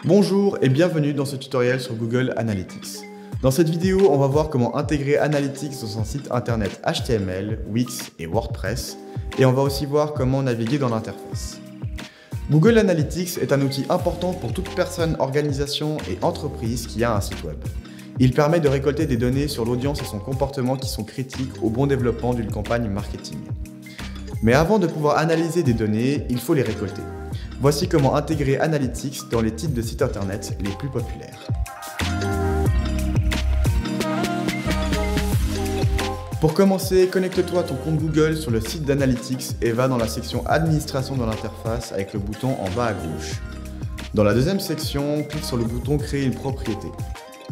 Bonjour et bienvenue dans ce tutoriel sur Google Analytics. Dans cette vidéo, on va voir comment intégrer Analytics dans un site internet HTML, Wix et WordPress, et on va aussi voir comment naviguer dans l'interface. Google Analytics est un outil important pour toute personne, organisation et entreprise qui a un site web. Il permet de récolter des données sur l'audience et son comportement qui sont critiques au bon développement d'une campagne marketing. Mais avant de pouvoir analyser des données, il faut les récolter. Voici comment intégrer Analytics dans les titres de sites internet les plus populaires. Pour commencer, connecte-toi à ton compte Google sur le site d'Analytics et va dans la section Administration de l'interface avec le bouton en bas à gauche. Dans la deuxième section, clique sur le bouton Créer une propriété.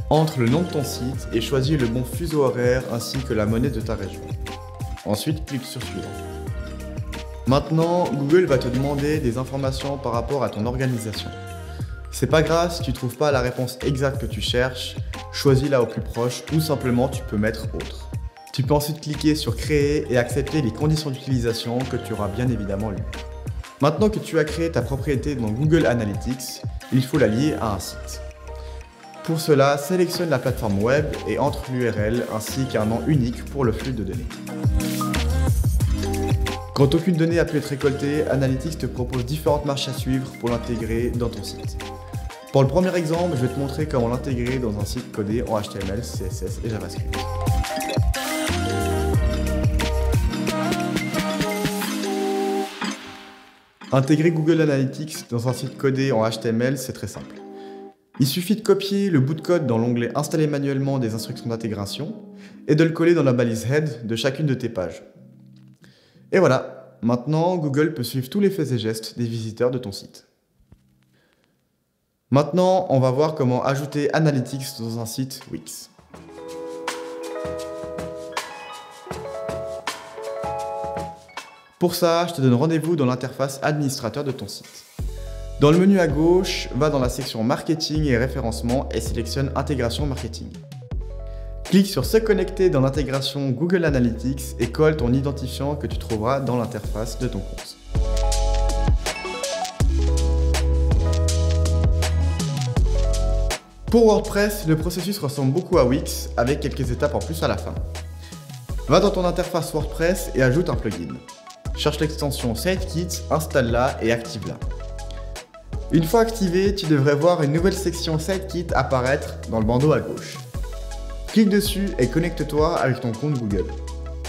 Entre le nom de ton site et choisis le bon fuseau horaire ainsi que la monnaie de ta région. Ensuite, clique sur Suivant. Maintenant, Google va te demander des informations par rapport à ton organisation. C'est pas grave si tu trouves pas la réponse exacte que tu cherches, choisis-la au plus proche ou simplement tu peux mettre Autre. Tu peux ensuite cliquer sur Créer et accepter les conditions d'utilisation que tu auras bien évidemment lues. Maintenant que tu as créé ta propriété dans Google Analytics, il faut la lier à un site. Pour cela, sélectionne la plateforme web et entre l'URL ainsi qu'un nom unique pour le flux de données. Quand aucune donnée a pu être récoltée, Analytics te propose différentes marches à suivre pour l'intégrer dans ton site. Pour le premier exemple, je vais te montrer comment l'intégrer dans un site codé en HTML, CSS et JavaScript. Intégrer Google Analytics dans un site codé en HTML, c'est très simple. Il suffit de copier le bout de code dans l'onglet Installer manuellement des instructions d'intégration et de le coller dans la balise Head de chacune de tes pages. Et voilà, maintenant Google peut suivre tous les faits et gestes des visiteurs de ton site. Maintenant, on va voir comment ajouter Analytics dans un site Wix. Pour ça, je te donne rendez-vous dans l'interface administrateur de ton site. Dans le menu à gauche, va dans la section Marketing et Référencement et sélectionne Intégration Marketing. Clique sur Se connecter dans l'intégration Google Analytics et colle ton identifiant que tu trouveras dans l'interface de ton compte. Pour WordPress, le processus ressemble beaucoup à Wix avec quelques étapes en plus à la fin. Va dans ton interface WordPress et ajoute un plugin. Cherche l'extension SiteKit, installe-la et active-la. Une fois activée, tu devrais voir une nouvelle section SiteKit apparaître dans le bandeau à gauche. Clique dessus et connecte-toi avec ton compte Google.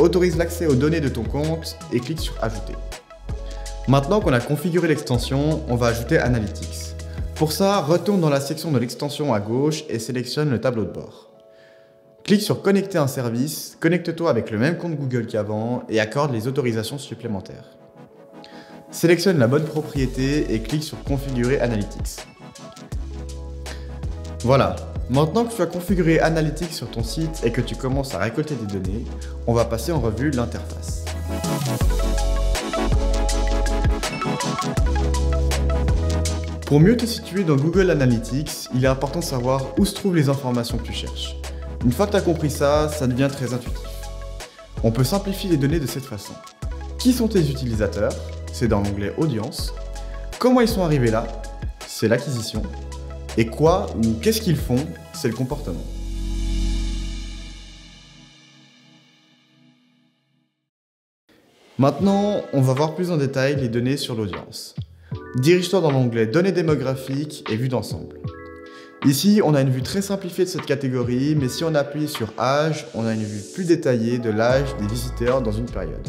Autorise l'accès aux données de ton compte et clique sur Ajouter. Maintenant qu'on a configuré l'extension, on va ajouter Analytics. Pour ça, retourne dans la section de l'extension à gauche et sélectionne le tableau de bord. Clique sur Connecter un service, connecte-toi avec le même compte Google qu'avant et accorde les autorisations supplémentaires. Sélectionne la bonne propriété et clique sur Configurer Analytics. Voilà. Maintenant que tu as configuré Analytics sur ton site et que tu commences à récolter des données, on va passer en revue l'interface. Pour mieux te situer dans Google Analytics, il est important de savoir où se trouvent les informations que tu cherches. Une fois que tu as compris ça, ça devient très intuitif. On peut simplifier les données de cette façon. Qui sont tes utilisateurs? C'est dans l'onglet Audience. Comment ils sont arrivés là? C'est l'acquisition. Et quoi ou qu'est-ce qu'ils font? C'est le comportement. Maintenant, on va voir plus en détail les données sur l'audience. Dirige-toi dans l'onglet Données démographiques et Vue d'ensemble. Ici, on a une vue très simplifiée de cette catégorie, mais si on appuie sur Âge, on a une vue plus détaillée de l'âge des visiteurs dans une période.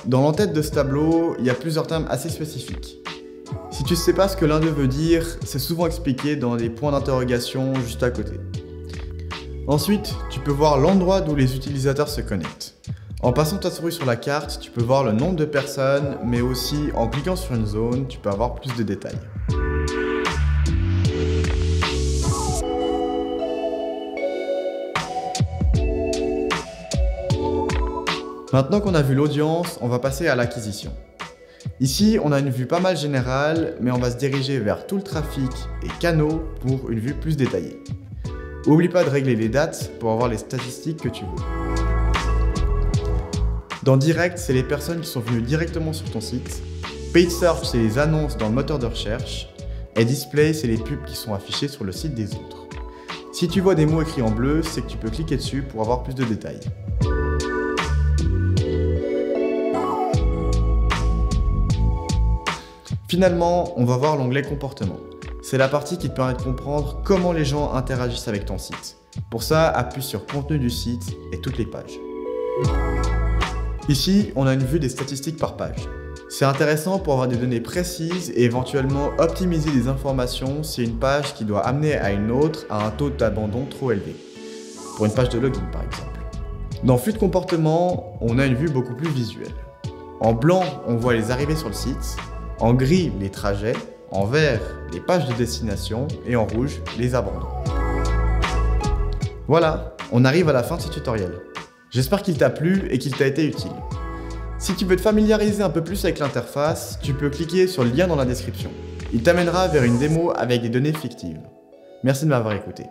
Dans l'entête de ce tableau, il y a plusieurs termes assez spécifiques. Si tu ne sais pas ce que l'un d'eux veut dire, c'est souvent expliqué dans les points d'interrogation juste à côté. Ensuite, tu peux voir l'endroit d'où les utilisateurs se connectent. En passant ta souris sur la carte, tu peux voir le nombre de personnes, mais aussi en cliquant sur une zone, tu peux avoir plus de détails. Maintenant qu'on a vu l'audience, on va passer à l'acquisition. Ici, on a une vue pas mal générale, mais on va se diriger vers tout le trafic et canaux pour une vue plus détaillée. N'oublie pas de régler les dates pour avoir les statistiques que tu veux. Dans Direct, c'est les personnes qui sont venues directement sur ton site. Paid Search, c'est les annonces dans le moteur de recherche. Et display, c'est les pubs qui sont affichées sur le site des autres. Si tu vois des mots écrits en bleu, c'est que tu peux cliquer dessus pour avoir plus de détails. Finalement, on va voir l'onglet comportement. C'est la partie qui te permet de comprendre comment les gens interagissent avec ton site. Pour ça, appuie sur contenu du site et toutes les pages. Ici, on a une vue des statistiques par page. C'est intéressant pour avoir des données précises et éventuellement optimiser des informations si une page qui doit amener à une autre a un taux d'abandon trop élevé. Pour une page de login par exemple. Dans Flux de comportement, on a une vue beaucoup plus visuelle. En blanc, on voit les arrivées sur le site. En gris, les trajets. En vert, les pages de destination. Et en rouge, les abandons. Voilà, on arrive à la fin de ce tutoriel. J'espère qu'il t'a plu et qu'il t'a été utile. Si tu veux te familiariser un peu plus avec l'interface, tu peux cliquer sur le lien dans la description. Il t'amènera vers une démo avec des données fictives. Merci de m'avoir écouté.